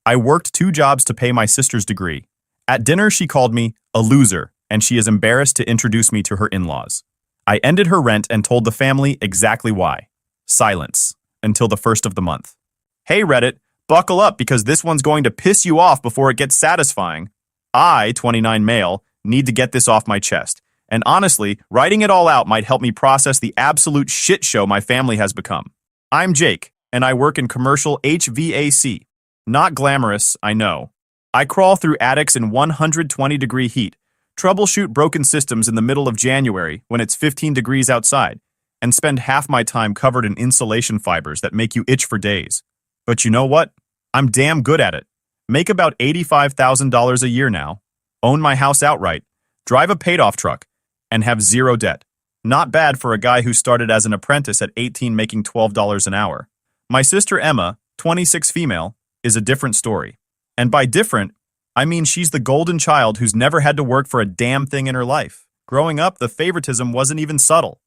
I worked 2 jobs to pay my sister's degree. At dinner, she called me a loser, and she is embarrassed to introduce me to her in-laws. I ended her rent and told the family exactly why. Silence. Until the first of the month. Hey Reddit, buckle up because this one's going to piss you off before it gets satisfying. I, 29 male, need to get this off my chest. And honestly, writing it all out might help me process the absolute shit show my family has become. I'm Jake, and I work in commercial HVAC. Not glamorous, I know. I crawl through attics in 120-degree heat, troubleshoot broken systems in the middle of January when it's 15 degrees outside, and spend half my time covered in insulation fibers that make you itch for days. But you know what? I'm damn good at it. Make about $85,000 a year now, own my house outright, drive a paid-off truck, and have zero debt. Not bad for a guy who started as an apprentice at 18 making $12 an hour. My sister Emma, 26 female, is a different story. And by different, I mean she's the golden child who's never had to work for a damn thing in her life. Growing up, the favoritism wasn't even subtle.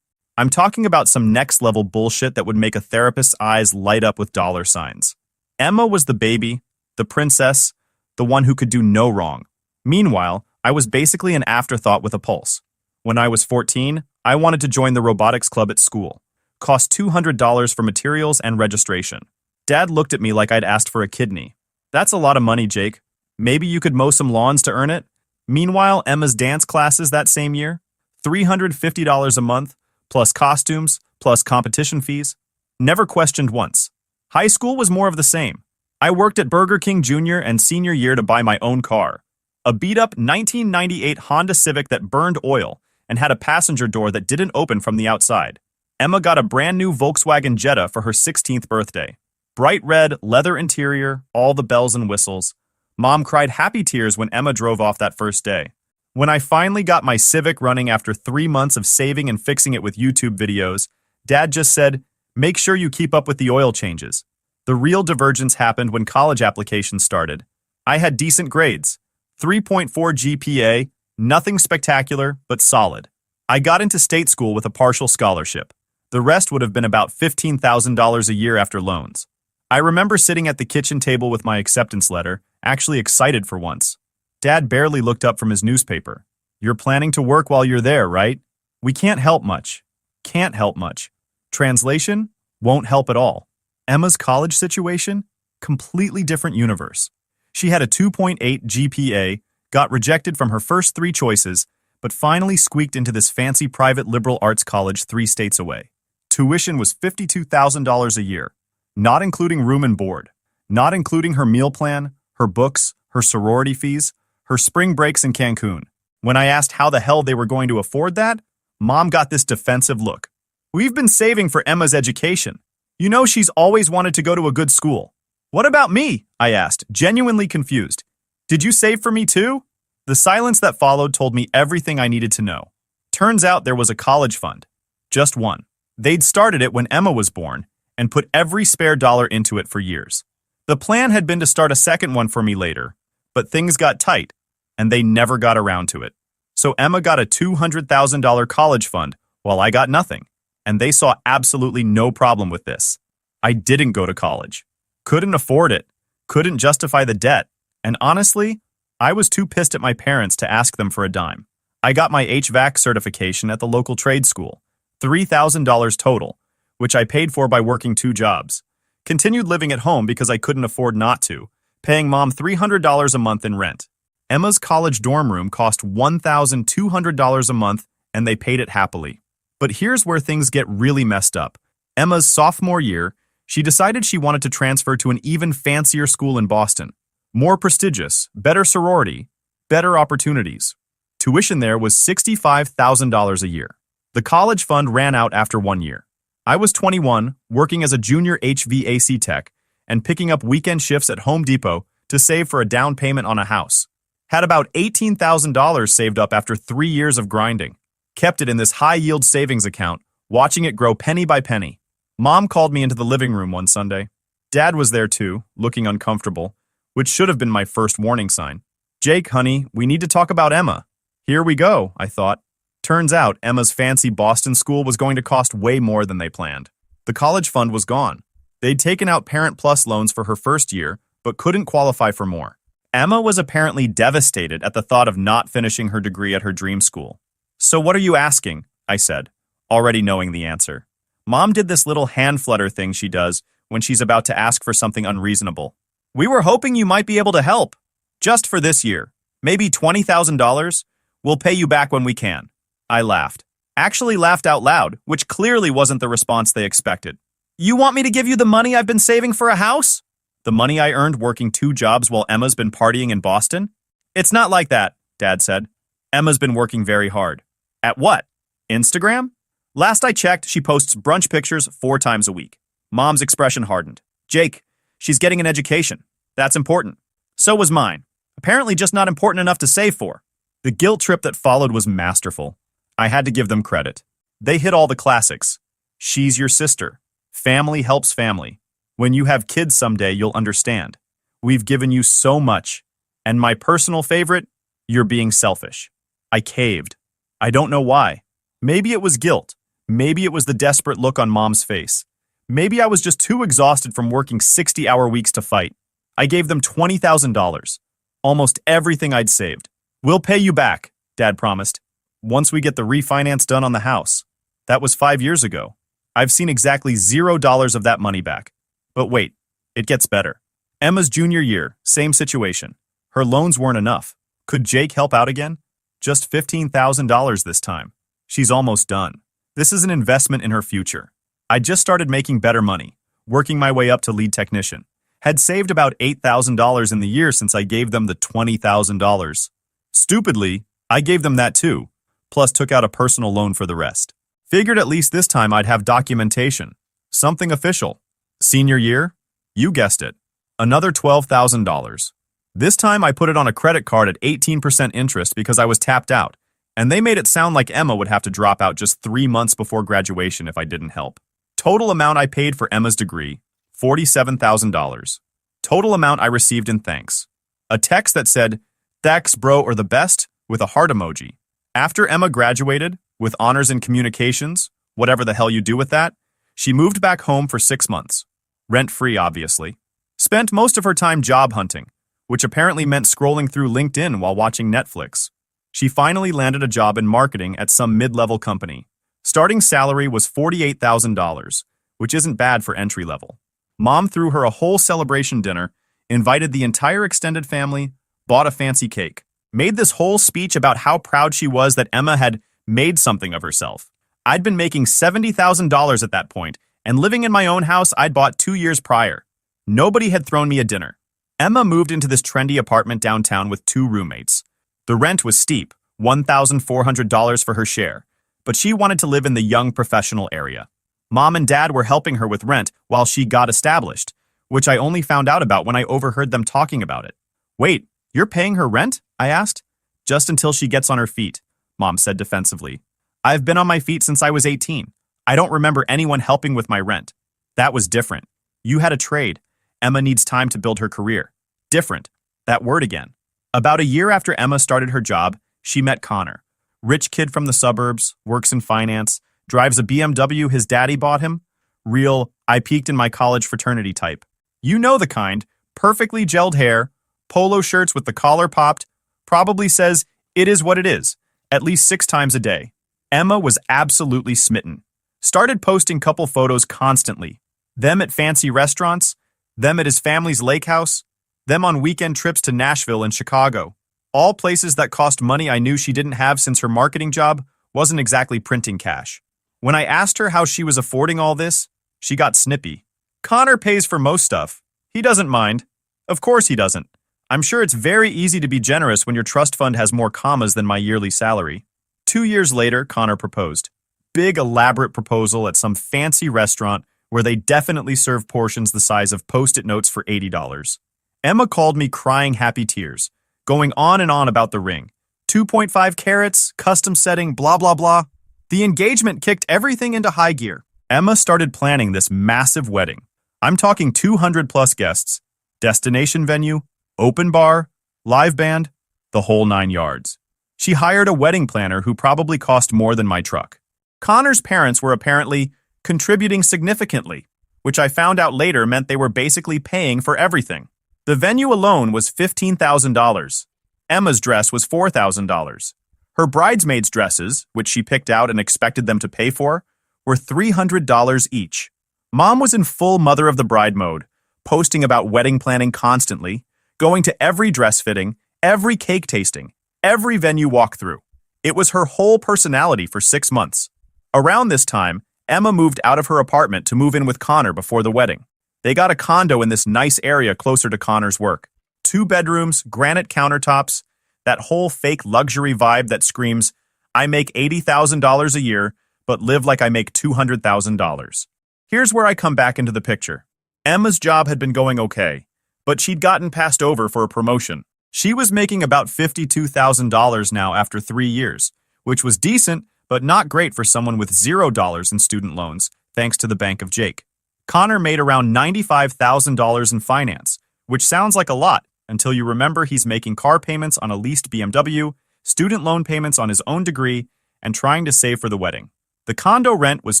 I'm talking about some next-level bullshit that would make a therapist's eyes light up with dollar signs. Emma was the baby, the princess, the one who could do no wrong. Meanwhile, I was basically an afterthought with a pulse. When I was 14, I wanted to join the robotics club at school. Cost $200 for materials and registration. Dad looked at me like I'd asked for a kidney. That's a lot of money, Jake. Maybe you could mow some lawns to earn it? Meanwhile, Emma's dance classes that same year, $350 a month, plus costumes, plus competition fees. Never questioned once. High school was more of the same. I worked at Burger King junior and senior year to buy my own car. A beat-up 1998 Honda Civic that burned oil and had a passenger door that didn't open from the outside. Emma got a brand new Volkswagen Jetta for her 16th birthday. Bright red, leather interior, all the bells and whistles. Mom cried happy tears when Emma drove off that first day. When I finally got my Civic running after 3 months of saving and fixing it with YouTube videos, Dad just said, "Make sure you keep up with the oil changes." The real divergence happened when college applications started. I had decent grades. 3.4 GPA, nothing spectacular, but solid. I got into state school with a partial scholarship. The rest would have been about $15,000 a year after loans. I remember sitting at the kitchen table with my acceptance letter, actually excited for once. Dad barely looked up from his newspaper. "You're planning to work while you're there, right? We can't help much. Can't help much. Translation? Won't help at all." Emma's college situation? Completely different universe. She had a 2.8 GPA, got rejected from her first 3 choices, but finally squeaked into this fancy private liberal arts college 3 states away. Tuition was $52,000 a year, not including room and board, not including her meal plan, her books, her sorority fees, her spring breaks in Cancun. When I asked how the hell they were going to afford that, Mom got this defensive look. "We've been saving for Emma's education. You know she's always wanted to go to a good school." "What about me?" I asked, genuinely confused. "Did you save for me too?" The silence that followed told me everything I needed to know. Turns out there was a college fund. Just one. They'd started it when Emma was born and put every spare dollar into it for years. The plan had been to start a second one for me later, but things got tight, and they never got around to it. So Emma got a $200,000 college fund while I got nothing, and they saw absolutely no problem with this. I didn't go to college. Couldn't afford it. Couldn't justify the debt. And honestly, I was too pissed at my parents to ask them for a dime. I got my HVAC certification at the local trade school, $3,000 total, which I paid for by working 2 jobs. Continued living at home because I couldn't afford not to, paying Mom $300 a month in rent. Emma's college dorm room cost $1,200 a month, and they paid it happily. But here's where things get really messed up. Emma's sophomore year, she decided she wanted to transfer to an even fancier school in Boston. More prestigious, better sorority, better opportunities. Tuition there was $65,000 a year. The college fund ran out after 1 year. I was 21, working as a junior HVAC tech, and picking up weekend shifts at Home Depot to save for a down payment on a house. Had about $18,000 saved up after 3 years of grinding. Kept it in this high-yield savings account, watching it grow penny by penny. Mom called me into the living room one Sunday. Dad was there too, looking uncomfortable, which should have been my first warning sign. "Jake, honey, we need to talk about Emma." Here we go, I thought. Turns out Emma's fancy Boston school was going to cost way more than they planned. The college fund was gone. They'd taken out Parent Plus loans for her first year, but couldn't qualify for more. Emma was apparently devastated at the thought of not finishing her degree at her dream school. "So what are you asking?" I said, already knowing the answer. Mom did this little hand flutter thing she does when she's about to ask for something unreasonable. "We were hoping you might be able to help. Just for this year. Maybe $20,000? We'll pay you back when we can." I laughed. Actually laughed out loud, which clearly wasn't the response they expected. "You want me to give you the money I've been saving for a house? The money I earned working 2 jobs while Emma's been partying in Boston?" "It's not like that," Dad said. "Emma's been working very hard." "At what? Instagram?" "Last I checked, she posts brunch pictures 4 times a week." Mom's expression hardened. "Jake, she's getting an education. That's important." "So was mine. Apparently just not important enough to save for." The guilt trip that followed was masterful. I had to give them credit. They hit all the classics. She's your sister. Family helps family. When you have kids someday, you'll understand. We've given you so much. And my personal favorite, you're being selfish. I caved. I don't know why. Maybe it was guilt. Maybe it was the desperate look on Mom's face. Maybe I was just too exhausted from working 60-hour weeks to fight. I gave them $20,000. Almost everything I'd saved. "We'll pay you back," Dad promised, "once we get the refinance done on the house." That was 5 years ago. I've seen exactly $0 of that money back. But wait, it gets better. Emma's junior year, same situation. Her loans weren't enough. Could Jake help out again? Just $15,000 this time. She's almost done. This is an investment in her future. I just started making better money, working my way up to lead technician. Had saved about $8,000 in the year since I gave them the $20,000. Stupidly, I gave them that too, plus took out a personal loan for the rest. Figured at least this time I'd have documentation. Something official. Senior year? You guessed it. Another $12,000. This time I put it on a credit card at 18% interest because I was tapped out, and they made it sound like Emma would have to drop out just 3 months before graduation if I didn't help. Total amount I paid for Emma's degree, $47,000. Total amount I received in thanks. A text that said, "Thanks, bro, or the best," with a heart emoji. After Emma graduated, with honors in communications, whatever the hell you do with that, she moved back home for 6 months. Rent-free, obviously. Spent most of her time job hunting, which apparently meant scrolling through LinkedIn while watching Netflix. She finally landed a job in marketing at some mid-level company. Starting salary was $48,000, which isn't bad for entry level. Mom threw her a whole celebration dinner, invited the entire extended family, bought a fancy cake, made this whole speech about how proud she was that Emma had made something of herself. I'd been making $70,000 at that point, and living in my own house I'd bought 2 years prior. Nobody had thrown me a dinner. Emma moved into this trendy apartment downtown with 2 roommates. The rent was steep, $1,400 for her share, but she wanted to live in the young professional area. Mom and Dad were helping her with rent while she got established, which I only found out about when I overheard them talking about it. "Wait, you're paying her rent?" I asked. "Just until she gets on her feet," Mom said defensively. "I've been on my feet since I was 18. I don't remember anyone helping with my rent. That was different. You had a trade. Emma needs time to build her career. Different. That word again." About a year after Emma started her job, she met Connor. Rich kid from the suburbs, works in finance, drives a BMW his daddy bought him. Real, I peaked in my college fraternity type. You know the kind. Perfectly gelled hair, polo shirts with the collar popped, probably says, "It is what it is," at least 6 times a day. Emma was absolutely smitten. Started posting couple photos constantly. Them at fancy restaurants, them at his family's lake house, them on weekend trips to Nashville and Chicago. All places that cost money I knew she didn't have since her marketing job wasn't exactly printing cash. When I asked her how she was affording all this, she got snippy. "Connor pays for most stuff. He doesn't mind." Of course he doesn't. I'm sure it's very easy to be generous when your trust fund has more commas than my yearly salary. 2 years later, Connor proposed. Big, elaborate proposal at some fancy restaurant where they definitely serve portions the size of Post-it notes for $80. Emma called me crying happy tears, going on and on about the ring. 2.5 carats, custom setting, blah, blah, blah. The engagement kicked everything into high gear. Emma started planning this massive wedding. I'm talking 200 plus guests, destination venue, open bar, live band, the whole 9 yards. She hired a wedding planner who probably cost more than my truck. Connor's parents were apparently contributing significantly, which I found out later meant they were basically paying for everything. The venue alone was $15,000. Emma's dress was $4,000. Her bridesmaids' dresses, which she picked out and expected them to pay for, were $300 each. Mom was in full mother of the bride mode, posting about wedding planning constantly, going to every dress fitting, every cake tasting, every venue walkthrough. It was her whole personality for 6 months. Around this time, Emma moved out of her apartment to move in with Connor before the wedding. They got a condo in this nice area closer to Connor's work. 2 bedrooms, granite countertops, that whole fake luxury vibe that screams, I make $80,000 a year, but live like I make $200,000. Here's where I come back into the picture. Emma's job had been going okay, but she'd gotten passed over for a promotion. She was making about $52,000 now after 3 years, which was decent, but not great for someone with $0 in student loans, thanks to the Bank of Jake. Connor made around $95,000 in finance, which sounds like a lot until you remember he's making car payments on a leased BMW, student loan payments on his own degree, and trying to save for the wedding. The condo rent was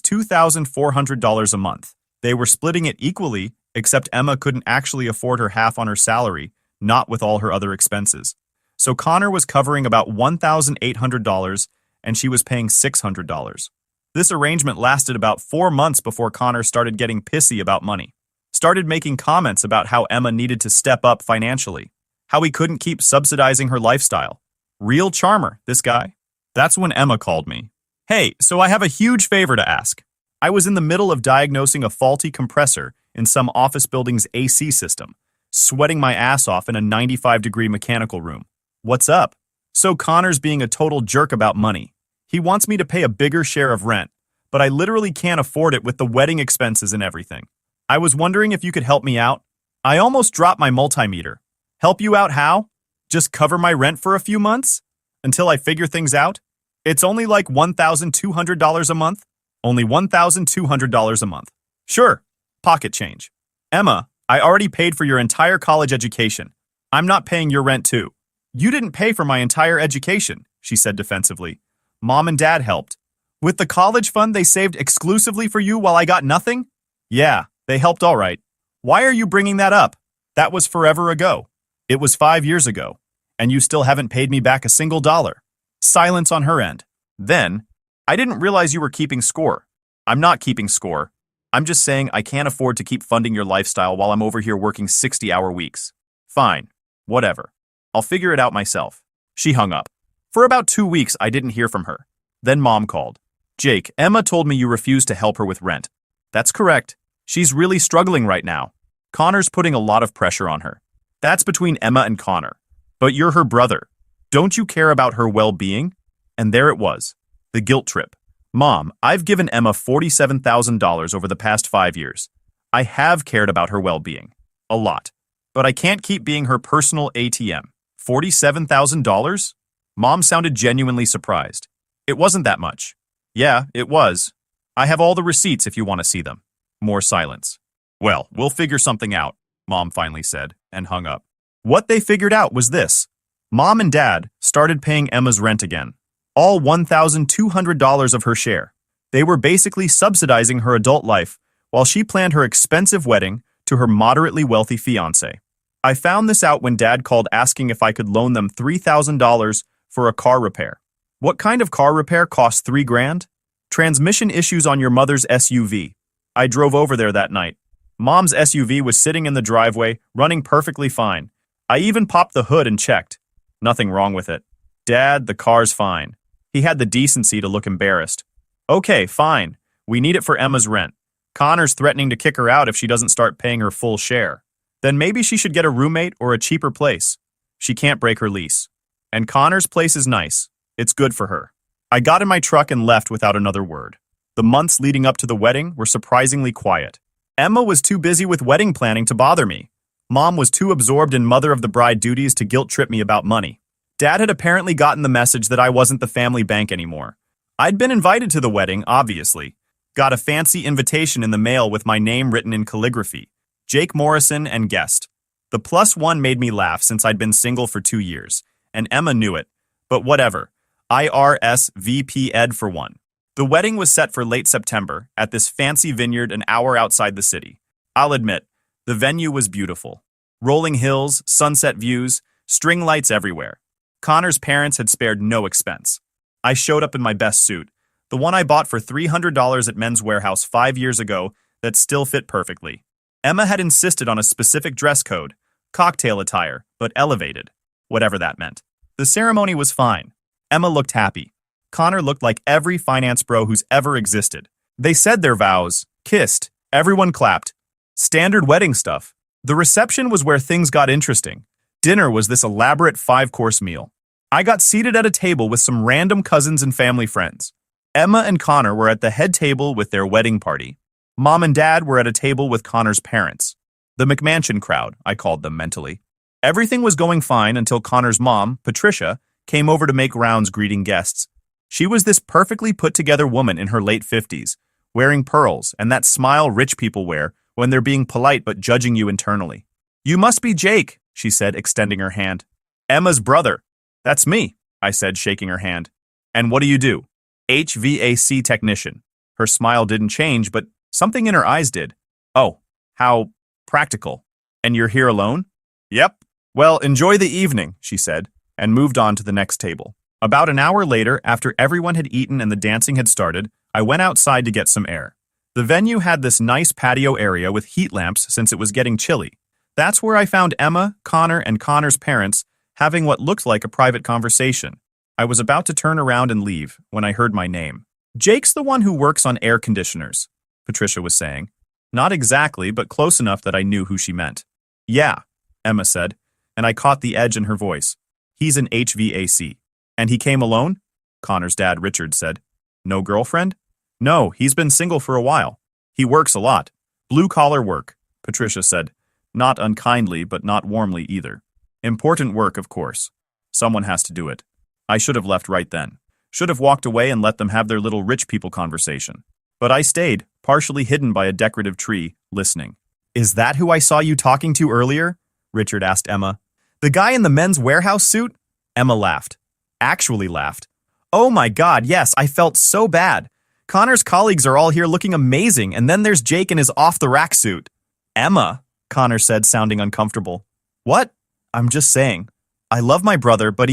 $2,400 a month. They were splitting it equally, except Emma couldn't actually afford her half on her salary, not with all her other expenses. So Connor was covering about $1,800, and she was paying $600. This arrangement lasted about 4 months before Connor started getting pissy about money. Started making comments about how Emma needed to step up financially, how he couldn't keep subsidizing her lifestyle. Real charmer, this guy. That's when Emma called me. Hey, so I have a huge favor to ask. I was in the middle of diagnosing a faulty compressor in some office building's AC system, sweating my ass off in a 95-degree mechanical room. What's up? So Connor's being a total jerk about money. He wants me to pay a bigger share of rent, but I literally can't afford it with the wedding expenses and everything. I was wondering if you could help me out. I almost dropped my multimeter. Help you out how? Just cover my rent for a few months? Until I figure things out? It's only like $1,200 a month. Only $1,200 a month. Sure, pocket change. Emma, I already paid for your entire college education. I'm not paying your rent too. You didn't pay for my entire education, she said defensively. Mom and Dad helped. With the college fund they saved exclusively for you while I got nothing? Yeah, they helped all right. Why are you bringing that up? That was forever ago. It was 5 years ago. And you still haven't paid me back a single dollar. Silence on her end. Then, I didn't realize you were keeping score. I'm not keeping score. I'm just saying I can't afford to keep funding your lifestyle while I'm over here working 60-hour weeks. Fine. Whatever. I'll figure it out myself. She hung up. For about 2 weeks, I didn't hear from her. Then Mom called. Jake, Emma told me you refused to help her with rent. That's correct. She's really struggling right now. Connor's putting a lot of pressure on her. That's between Emma and Connor. But you're her brother. Don't you care about her well-being? And there it was. The guilt trip. Mom, I've given Emma $47,000 over the past 5 years. I have cared about her well-being. A lot. But I can't keep being her personal ATM. $47,000? Mom sounded genuinely surprised. It wasn't that much. Yeah, it was. I have all the receipts if you want to see them. More silence. Well, we'll figure something out, Mom finally said, and hung up. What they figured out was this. Mom and Dad started paying Emma's rent again. All $1,200 of her share. They were basically subsidizing her adult life while she planned her expensive wedding to her moderately wealthy fiancé. I found this out when Dad called asking if I could loan them $3,000 for a car repair. What kind of car repair costs $3 grand? Transmission issues on your mother's SUV. I drove over there that night. Mom's SUV was sitting in the driveway, running perfectly fine. I even popped the hood and checked. Nothing wrong with it. Dad, the car's fine. He had the decency to look embarrassed. Okay, fine. We need it for Emma's rent. Connor's threatening to kick her out if she doesn't start paying her full share. Then maybe she should get a roommate or a cheaper place. She can't break her lease. And Connor's place is nice. It's good for her. I got in my truck and left without another word. The months leading up to the wedding were surprisingly quiet. Emma was too busy with wedding planning to bother me. Mom was too absorbed in mother of the bride duties to guilt trip me about money. Dad had apparently gotten the message that I wasn't the family bank anymore. I'd been invited to the wedding, obviously. Got a fancy invitation in the mail with my name written in calligraphy. Jake Morrison and guest. The +1 made me laugh since I'd been single for 2 years, and Emma knew it. But whatever. IRSVP Ed for one. The wedding was set for late September at this fancy vineyard an hour outside the city. I'll admit, the venue was beautiful. Rolling hills, sunset views, string lights everywhere. Connor's parents had spared no expense. I showed up in my best suit, the one I bought for $300 at Men's Warehouse 5 years ago that still fit perfectly. Emma had insisted on a specific dress code, cocktail attire, but elevated, whatever that meant. The ceremony was fine. Emma looked happy. Connor looked like every finance bro who's ever existed. They said their vows, kissed, everyone clapped. Standard wedding stuff. The reception was where things got interesting. Dinner was this elaborate 5-course meal. I got seated at a table with some random cousins and family friends. Emma and Connor were at the head table with their wedding party. Mom and Dad were at a table with Connor's parents. The McMansion crowd, I called them mentally. Everything was going fine until Connor's mom, Patricia, came over to make rounds greeting guests. She was this perfectly put-together woman in her late 50s, wearing pearls and that smile rich people wear when they're being polite but judging you internally. "You must be Jake," she said, extending her hand. "Emma's brother." "That's me," I said, shaking her hand. "And what do you do?" "HVAC technician." Her smile didn't change, but something in her eyes did. "Oh, how practical. And you're here alone?" "Yep." "Well, enjoy the evening," she said, and moved on to the next table. About an hour later, after everyone had eaten and the dancing had started, I went outside to get some air. The venue had this nice patio area with heat lamps since it was getting chilly. That's where I found Emma, Connor, and Connor's parents having what looked like a private conversation. I was about to turn around and leave when I heard my name. "Jake's the one who works on air conditioners," Patricia was saying. Not exactly, but close enough that I knew who she meant. "Yeah," Emma said, and I caught the edge in her voice. "He's an HVAC. And he came alone?" Connor's dad, Richard, said. "No girlfriend?" "No, he's been single for a while. He works a lot. Blue-collar work," Patricia said. Not unkindly, but not warmly either. "Important work, of course. Someone has to do it." I should have left right then. Should have walked away and let them have their little rich people conversation. But I stayed, partially hidden by a decorative tree, listening. "Is that who I saw you talking to earlier?" Richard asked Emma. "The guy in the Men's Warehouse suit?" Emma laughed. Actually laughed. "Oh my God, yes, I felt so bad. Connor's colleagues are all here looking amazing, and then there's Jake in his off-the-rack suit." "Emma," Connor said, sounding uncomfortable. "What?" "I'm just saying. I love my brother, but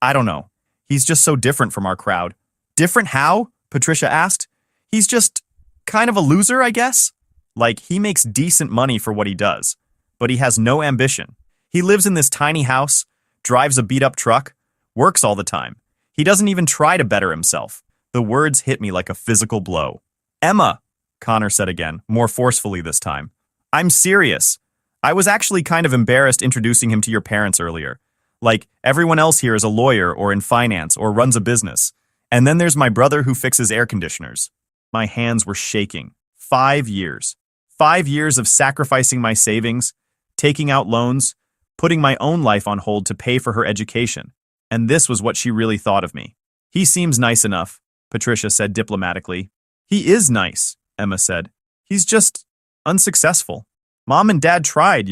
I don't know. He's just so different from our crowd." "Different how?" Patricia asked. "He's just kind of a loser, I guess." "Like, he makes decent money for what he does, but he has no ambition. He lives in this tiny house, drives a beat-up truck, works all the time. He doesn't even try to better himself." The words hit me like a physical blow. "Emma," Connor said again, more forcefully this time. "I'm serious. I was actually kind of embarrassed introducing him to your parents earlier. Like, everyone else here is a lawyer or in finance or runs a business. And then there's my brother who fixes air conditioners." My hands were shaking. 5 years. 5 years of sacrificing my savings, taking out loans, putting my own life on hold to pay for her education. And this was what she really thought of me. "He seems nice enough," Patricia said diplomatically. "He is nice," Emma said. "He's just unsuccessful. Mom and Dad tried,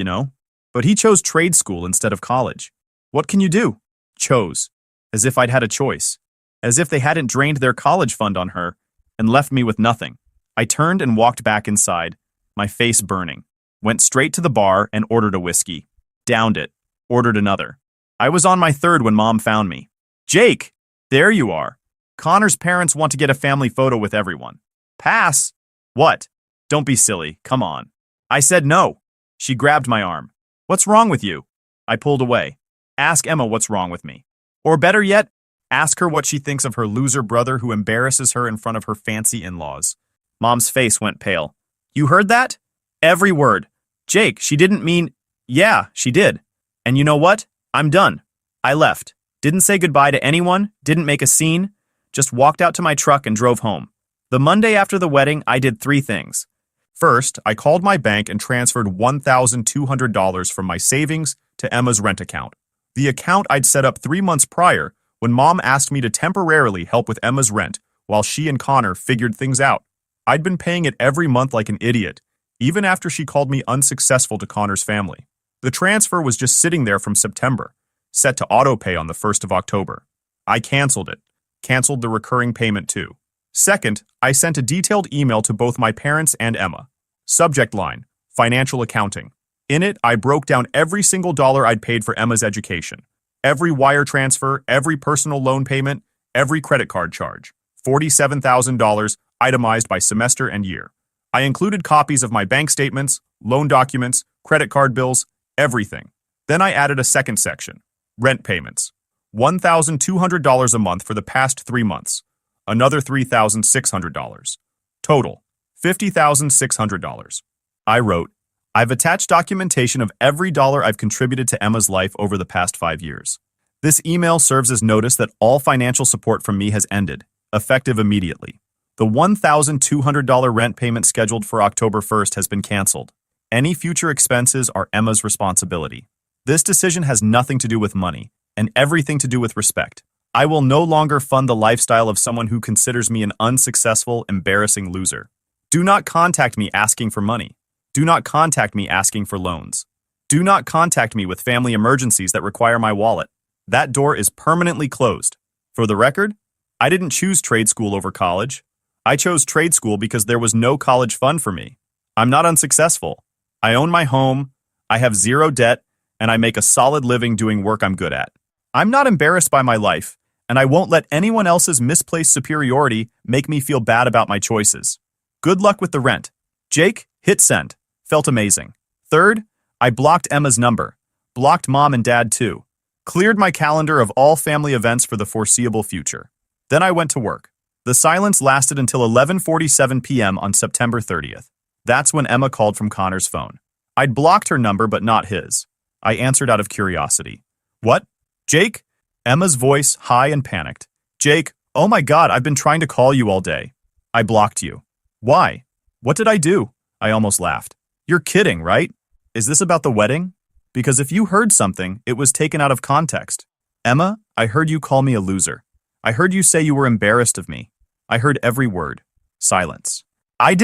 but he chose trade school instead of college. What can you do?" Chose. As if I'd had a choice. As if they hadn't drained their college fund on her and left me with nothing. I turned and walked back inside, my face burning. Went straight to the bar and ordered a whiskey. Downed it. Ordered another. I was on my third when Mom found me. "Jake, there you are. Connor's parents want to get a family photo with everyone." "Pass." "What?" "Don't be silly. Come on." I said no. She grabbed my arm. "What's wrong with you?" I pulled away. "Ask Emma what's wrong with me. Or better yet, ask her what she thinks of her loser brother who embarrasses her in front of her fancy in-laws." Mom's face went pale. "You heard that?" "Every word." "Jake, she didn't mean—" "Yeah, she did. And you know what? I'm done." I left. Didn't say goodbye to anyone, didn't make a scene, just walked out to my truck and drove home. The Monday after the wedding, I did 3 things. First, I called my bank and transferred $1,200 from my savings to Emma's rent account. The account I'd set up 3 months prior when Mom asked me to temporarily help with Emma's rent while she and Connor figured things out. I'd been paying it every month like an idiot, even after she called me unsuccessful to Connor's family. The transfer was just sitting there from September, set to auto-pay on the 1st of October. I canceled it. Canceled the recurring payment too. Second, I sent a detailed email to both my parents and Emma. Subject line, financial accounting. In it, I broke down every single dollar I'd paid for Emma's education. Every wire transfer, every personal loan payment, every credit card charge. $47,000 itemized by semester and year. I included copies of my bank statements, loan documents, credit card bills, everything. Then I added a second section, rent payments. $1,200 a month for the past 3 months. Another $3,600. Total, $50,600. I wrote, I've attached documentation of every dollar I've contributed to Emma's life over the past 5 years. This email serves as notice that all financial support from me has ended, effective immediately. The $1,200 rent payment scheduled for October 1st has been canceled. Any future expenses are Emma's responsibility. This decision has nothing to do with money, and everything to do with respect. I will no longer fund the lifestyle of someone who considers me an unsuccessful, embarrassing loser. Do not contact me asking for money. Do not contact me asking for loans. Do not contact me with family emergencies that require my wallet. That door is permanently closed. For the record, I didn't choose trade school over college. I chose trade school because there was no college fund for me. I'm not unsuccessful. I own my home, I have zero debt, and I make a solid living doing work I'm good at. I'm not embarrassed by my life, and I won't let anyone else's misplaced superiority make me feel bad about my choices. Good luck with the rent. Jake, hit send. Felt amazing. Third, I blocked Emma's number. Blocked mom and dad too. Cleared my calendar of all family events for the foreseeable future. Then I went to work. The silence lasted until 11:47 p.m. on September 30th. That's when Emma called from Connor's phone. I'd blocked her number but not his. I answered out of curiosity. What? Jake? Emma's voice, high and panicked. Jake, oh my God, I've been trying to call you all day. I blocked you. Why? What did I do? I almost laughed. You're kidding, right? Is this about the wedding? Because if you heard something, it was taken out of context. Emma, I heard you call me a loser. I heard you say you were embarrassed of me. I heard every word. Silence. I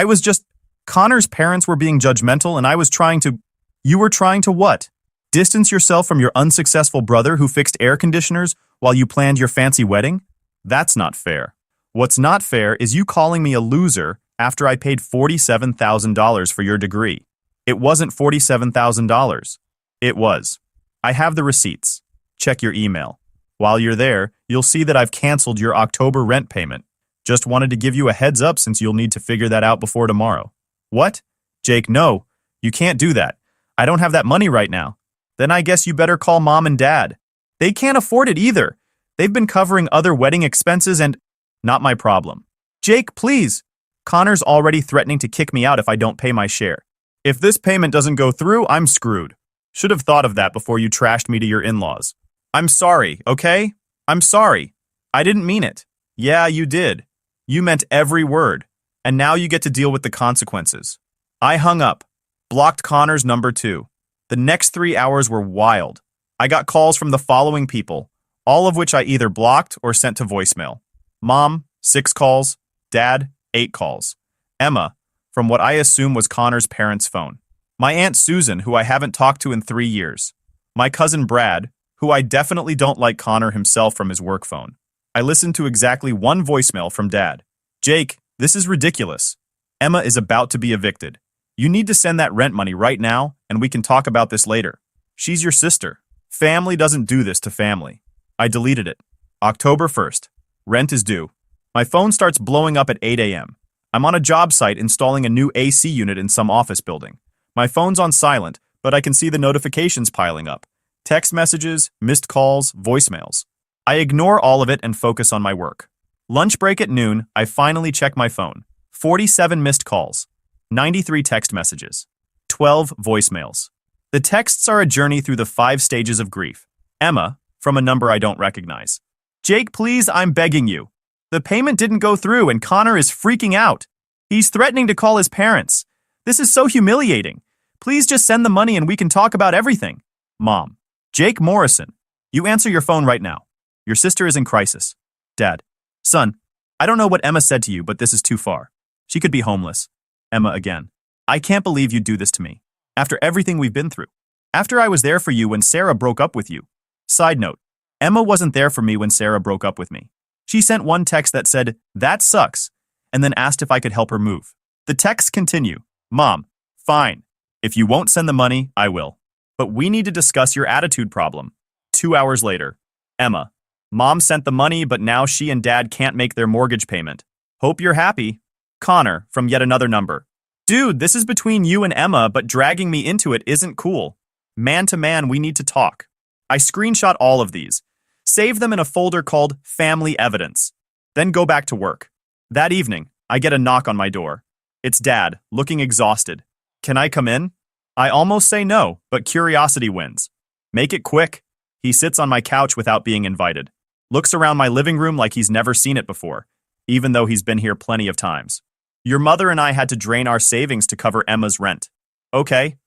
was just... Connor's parents were being judgmental and I was trying to... You were trying to what? Distance yourself from your unsuccessful brother who fixed air conditioners while you planned your fancy wedding? That's not fair. What's not fair is you calling me a loser after I paid $47,000 for your degree. It wasn't $47,000. It was. I have the receipts. Check your email. While you're there, you'll see that I've canceled your October rent payment. Just wanted to give you a heads up since you'll need to figure that out before tomorrow. What? Jake, no. You can't do that. I don't have that money right now. Then I guess you better call mom and dad. They can't afford it either. They've been covering other wedding expenses and... Not my problem. Jake, please. Connor's already threatening to kick me out if I don't pay my share. If this payment doesn't go through, I'm screwed. Should have thought of that before you trashed me to your in-laws. I'm sorry, okay? I'm sorry. I didn't mean it. Yeah, you did. You meant every word. And now you get to deal with the consequences. I hung up. Blocked Connor's number too. The next 3 hours were wild. I got calls from the following people, all of which I either blocked or sent to voicemail. Mom, 6 calls. Dad, 8 calls. Emma, from what I assume was Connor's parents' phone. My Aunt Susan, who I haven't talked to in 3 years. My cousin Brad, who I definitely don't like Connor himself from his work phone. I listened to exactly 1 voicemail from Dad. Jake, this is ridiculous. Emma is about to be evicted. You need to send that rent money right now, and we can talk about this later. She's your sister. Family doesn't do this to family. I deleted it. October 1st. Rent is due. My phone starts blowing up at 8 a.m. I'm on a job site installing a new AC unit in some office building. My phone's on silent, but I can see the notifications piling up. Text messages, missed calls, voicemails. I ignore all of it and focus on my work. Lunch break at noon, I finally check my phone. 47 missed calls. 93 text messages. 12 voicemails. The texts are a journey through the 5 stages of grief. Emma, from a number I don't recognize. Jake, please, I'm begging you. The payment didn't go through and Connor is freaking out. He's threatening to call his parents. This is so humiliating. Please just send the money and we can talk about everything. Mom. Jake Morrison. You answer your phone right now. Your sister is in crisis. Dad. Son, I don't know what Emma said to you, but this is too far. She could be homeless. Emma again. I can't believe you'd do this to me. After everything we've been through. After I was there for you when Sarah broke up with you. Side note. Emma wasn't there for me when Sarah broke up with me. She sent 1 text that said, "That sucks," and then asked if I could help her move. The texts continue. Mom. Fine. If you won't send the money, I will. But we need to discuss your attitude problem. 2 hours later. Emma. Mom sent the money, but now she and Dad can't make their mortgage payment. Hope you're happy. Connor, from yet another number. Dude, this is between you and Emma, but dragging me into it isn't cool. Man to man, we need to talk. I screenshot all of these. Save them in a folder called Family Evidence. Then go back to work. That evening, I get a knock on my door. It's Dad, looking exhausted. Can I come in? I almost say no, but curiosity wins. Make it quick. He sits on my couch without being invited. Looks around my living room like he's never seen it before, even though he's been here plenty of times. Your mother and I had to drain our savings to cover Emma's rent. Okay?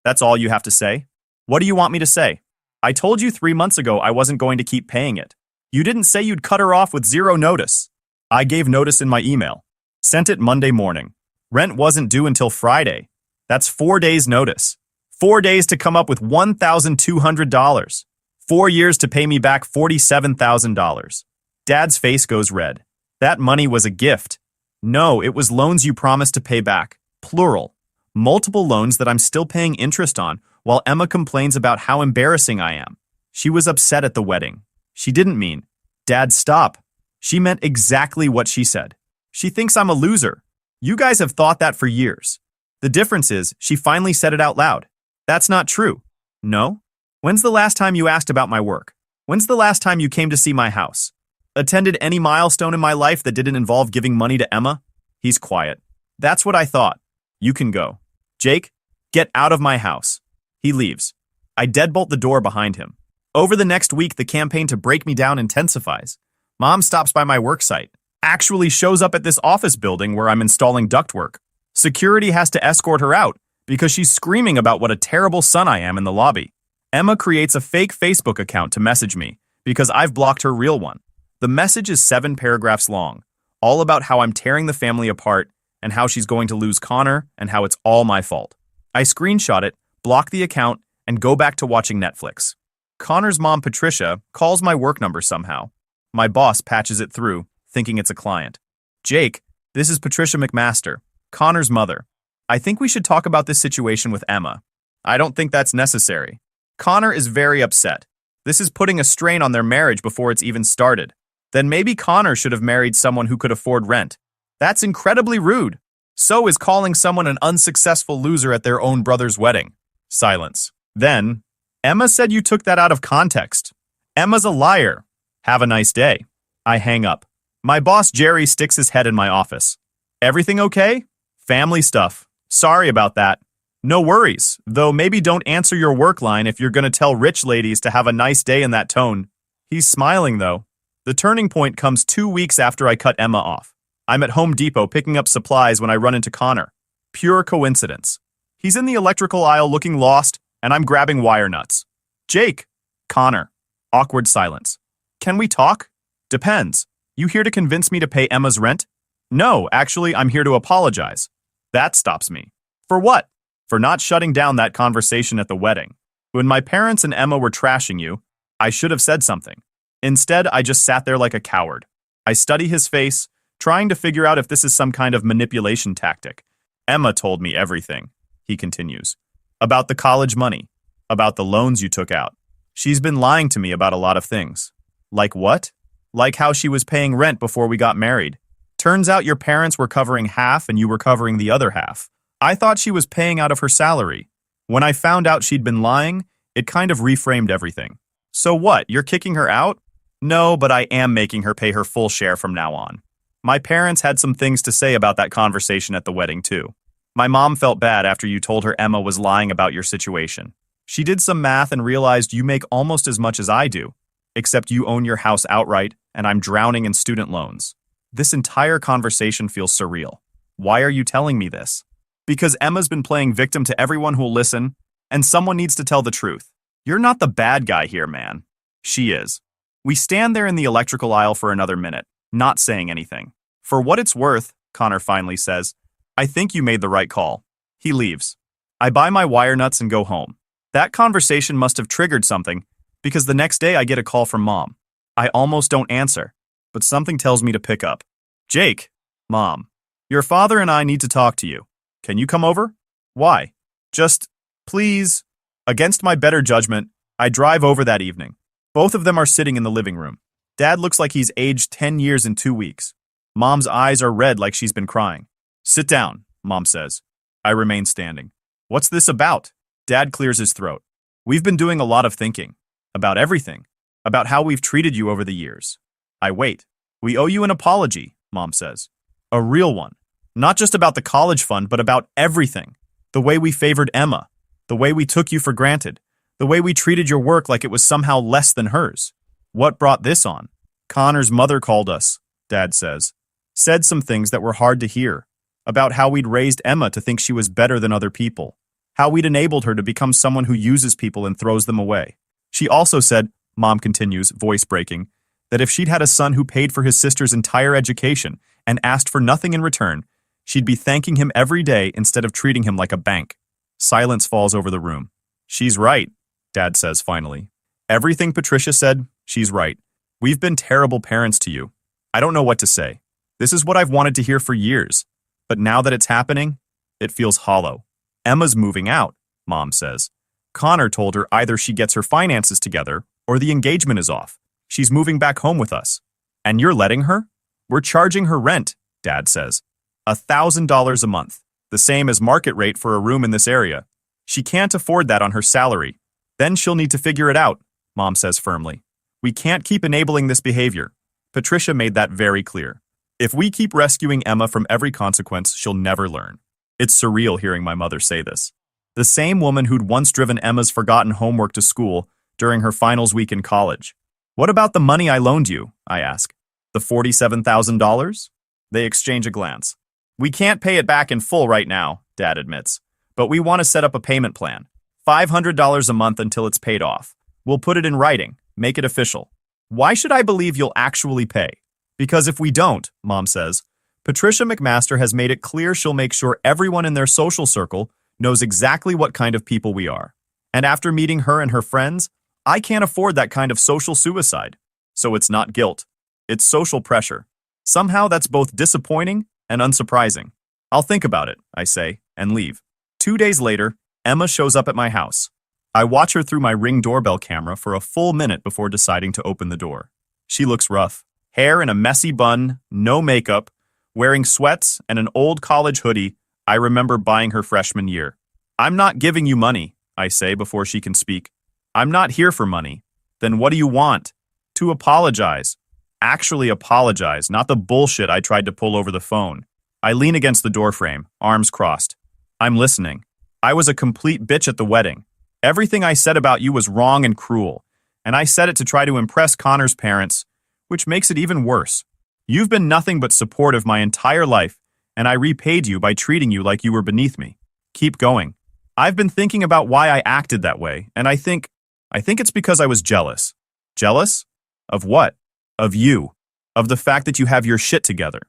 That's all you have to say? What do you want me to say? I told you 3 months ago I wasn't going to keep paying it. You didn't say you'd cut her off with 0 notice. I gave notice in my email. Sent it Monday morning. Rent wasn't due until Friday. That's 4 days notice. 4 days to come up with $1,200. 4 years to pay me back $47,000. Dad's face goes red. That money was a gift. No, it was loans you promised to pay back. Plural. Multiple loans that I'm still paying interest on, while Emma complains about how embarrassing I am. She was upset at the wedding. She didn't mean, Dad, stop. She meant exactly what she said. She thinks I'm a loser. You guys have thought that for years. The difference is, she finally said it out loud. That's not true. No? When's the last time you asked about my work? When's the last time you came to see my house? Attended any milestone in my life that didn't involve giving money to Emma? He's quiet. That's what I thought. You can go. Jake, get out of my house. He leaves. I deadbolt the door behind him. Over the next week, the campaign to break me down intensifies. Mom stops by my work site. Actually shows up at this office building where I'm installing ductwork. Security has to escort her out because she's screaming about what a terrible son I am in the lobby. Emma creates a fake Facebook account to message me because I've blocked her real one. The message is 7 paragraphs long, all about how I'm tearing the family apart and how she's going to lose Connor and how it's all my fault. I screenshot it, block the account, and go back to watching Netflix. Connor's mom, Patricia, calls my work number somehow. My boss patches it through, thinking it's a client. Jake, this is Patricia McMaster, Connor's mother. I think we should talk about this situation with Emma. I don't think that's necessary. Connor is very upset. This is putting a strain on their marriage before it's even started. Then maybe Connor should have married someone who could afford rent. That's incredibly rude. So is calling someone an unsuccessful loser at their own brother's wedding. Silence. Then, Emma said you took that out of context. Emma's a liar. Have a nice day. I hang up. My boss Jerry sticks his head in my office. Everything okay? Family stuff. Sorry about that. No worries, though maybe don't answer your work line if you're gonna tell rich ladies to have a nice day in that tone. He's smiling though. The turning point comes 2 weeks after I cut Emma off. I'm at Home Depot picking up supplies when I run into Connor. Pure coincidence. He's in the electrical aisle looking lost, and I'm grabbing wire nuts. Jake. Connor. Awkward silence. Can we talk? Depends. You here to convince me to pay Emma's rent? No, actually, I'm here to apologize. That stops me. For what? For not shutting down that conversation at the wedding. When my parents and Emma were trashing you, I should have said something. Instead, I just sat there like a coward. I study his face, trying to figure out if this is some kind of manipulation tactic. Emma told me everything, he continues. About the college money. About the loans you took out. She's been lying to me about a lot of things. Like what? Like how she was paying rent before we got married. Turns out your parents were covering half and you were covering the other half. I thought she was paying out of her salary. When I found out she'd been lying, it kind of reframed everything. So what, you're kicking her out? No, but I am making her pay her full share from now on. My parents had some things to say about that conversation at the wedding too. My mom felt bad after you told her Emma was lying about your situation. She did some math and realized you make almost as much as I do, except you own your house outright and I'm drowning in student loans. This entire conversation feels surreal. Why are you telling me this? Because Emma's been playing victim to everyone who'll listen, and someone needs to tell the truth. You're not the bad guy here, man. She is. We stand there in the electrical aisle for another minute, not saying anything. For what it's worth, Connor finally says, I think you made the right call. He leaves. I buy my wire nuts and go home. That conversation must have triggered something, because the next day I get a call from Mom. I almost don't answer, but something tells me to pick up. Jake, Mom, your father and I need to talk to you. Can you come over? Why? Just, please. Against my better judgment, I drive over that evening. Both of them are sitting in the living room. Dad looks like he's aged 10 years in 2 weeks. Mom's eyes are red like she's been crying. Sit down, Mom says. I remain standing. What's this about? Dad clears his throat. We've been doing a lot of thinking. About everything. About how we've treated you over the years. I wait. We owe you an apology, Mom says. A real one. Not just about the college fund, but about everything. The way we favored Emma. The way we took you for granted. The way we treated your work like it was somehow less than hers. What brought this on? Connor's mother called us, Dad says. Said some things that were hard to hear. About how we'd raised Emma to think she was better than other people. How we'd enabled her to become someone who uses people and throws them away. She also said, Mom continues, voice breaking, that if she'd had a son who paid for his sister's entire education and asked for nothing in return, she'd be thanking him every day instead of treating him like a bank. Silence falls over the room. She's right, Dad says finally. Everything Patricia said, she's right. We've been terrible parents to you. I don't know what to say. This is what I've wanted to hear for years. But now that it's happening, it feels hollow. Emma's moving out, Mom says. Connor told her either she gets her finances together or the engagement is off. She's moving back home with us. And you're letting her? We're charging her rent, Dad says. $1,000 a month, the same as market rate for a room in this area. She can't afford that on her salary. Then she'll need to figure it out, Mom says firmly. We can't keep enabling this behavior. Patricia made that very clear. If we keep rescuing Emma from every consequence, she'll never learn. It's surreal hearing my mother say this. The same woman who'd once driven Emma's forgotten homework to school during her finals week in college. What about the money I loaned you? I ask. The $47,000? They exchange a glance. We can't pay it back in full right now, Dad admits. But we want to set up a payment plan. $500 a month until it's paid off. We'll put it in writing, make it official. Why should I believe you'll actually pay? Because if we don't, Mom says, Patricia McMaster has made it clear she'll make sure everyone in their social circle knows exactly what kind of people we are. And after meeting her and her friends, I can't afford that kind of social suicide. So it's not guilt. It's social pressure. Somehow that's both disappointing and unsurprising. I'll think about it, I say, and leave. 2 days later, Emma shows up at my house. I watch her through my Ring doorbell camera for a full minute before deciding to open the door. She looks rough. Hair in a messy bun, no makeup, wearing sweats and an old college hoodie I remember buying her freshman year. I'm not giving you money, I say before she can speak. I'm not here for money. Then what do you want? To apologize. Actually apologize, not the bullshit I tried to pull over the phone. I lean against the doorframe, arms crossed. I'm listening. I was a complete bitch at the wedding. Everything I said about you was wrong and cruel, and I said it to try to impress Connor's parents, which makes it even worse. You've been nothing but supportive my entire life, and I repaid you by treating you like you were beneath me. Keep going. I've been thinking about why I acted that way, and I think it's because I was jealous. Jealous? Of what? Of you. Of the fact that you have your shit together.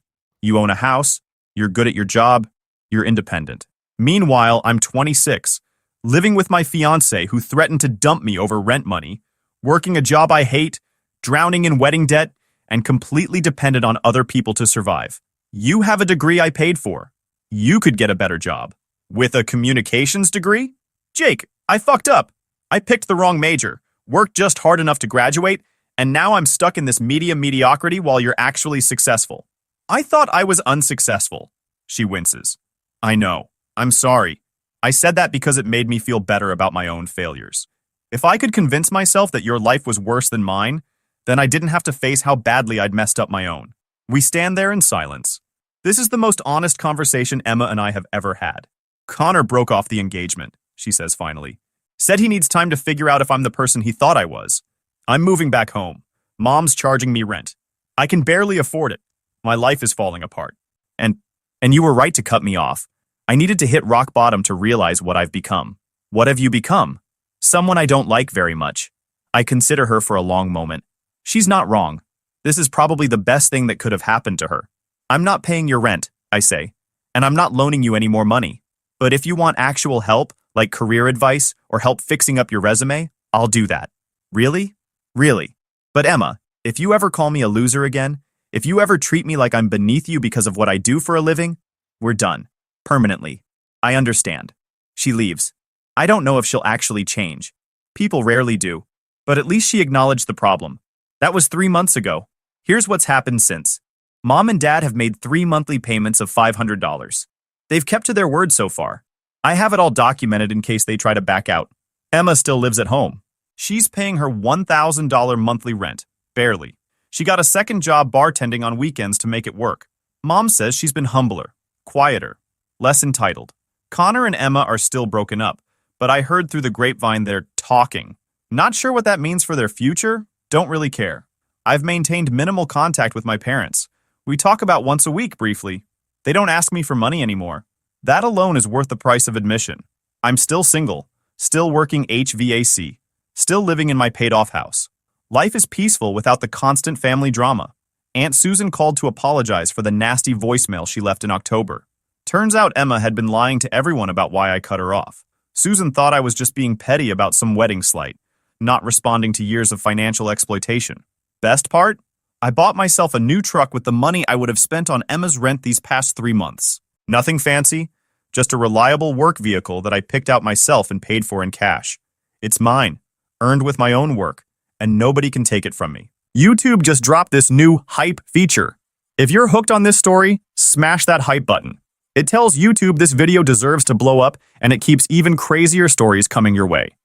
You own a house, you're good at your job, you're independent. Meanwhile, I'm 26, living with my fiancé who threatened to dump me over rent money, working a job I hate, drowning in wedding debt, and completely dependent on other people to survive. You have a degree I paid for. You could get a better job. With a communications degree? Jake, I fucked up. I picked the wrong major, worked just hard enough to graduate, and now I'm stuck in this media mediocrity while you're actually successful. I thought I was unsuccessful. She winces. I know. I'm sorry. I said that because it made me feel better about my own failures. If I could convince myself that your life was worse than mine, then I didn't have to face how badly I'd messed up my own. We stand there in silence. This is the most honest conversation Emma and I have ever had. Connor broke off the engagement, she says finally. Said he needs time to figure out if I'm the person he thought I was. I'm moving back home. Mom's charging me rent. I can barely afford it. My life is falling apart. And you were right to cut me off. I needed to hit rock bottom to realize what I've become. What have you become? Someone I don't like very much. I consider her for a long moment. She's not wrong. This is probably the best thing that could have happened to her. I'm not paying your rent, I say, and I'm not loaning you any more money. But if you want actual help, like career advice or help fixing up your resume, I'll do that. Really? Really. But Emma, if you ever call me a loser again, if you ever treat me like I'm beneath you because of what I do for a living, we're done. Permanently. I understand. She leaves. I don't know if she'll actually change. People rarely do. But at least she acknowledged the problem. That was 3 months ago. Here's what's happened since. Mom and Dad have made 3 monthly payments of $500. They've kept to their word so far. I have it all documented in case they try to back out. Emma still lives at home. She's paying her $1,000 monthly rent. Barely. She got a second job bartending on weekends to make it work. Mom says she's been humbler, quieter, less entitled. Connor and Emma are still broken up, but I heard through the grapevine they're talking. Not sure what that means for their future? Don't really care. I've maintained minimal contact with my parents. We talk about once a week briefly. They don't ask me for money anymore. That alone is worth the price of admission. I'm still single, still working HVAC, still living in my paid-off house. Life is peaceful without the constant family drama. Aunt Susan called to apologize for the nasty voicemail she left in October. Turns out Emma had been lying to everyone about why I cut her off. Susan thought I was just being petty about some wedding slight, not responding to years of financial exploitation. Best part? I bought myself a new truck with the money I would have spent on Emma's rent these past 3 months. Nothing fancy, just a reliable work vehicle that I picked out myself and paid for in cash. It's mine, earned with my own work, and nobody can take it from me. YouTube just dropped this new hype feature. If you're hooked on this story, smash that hype button. It tells YouTube this video deserves to blow up, and it keeps even crazier stories coming your way.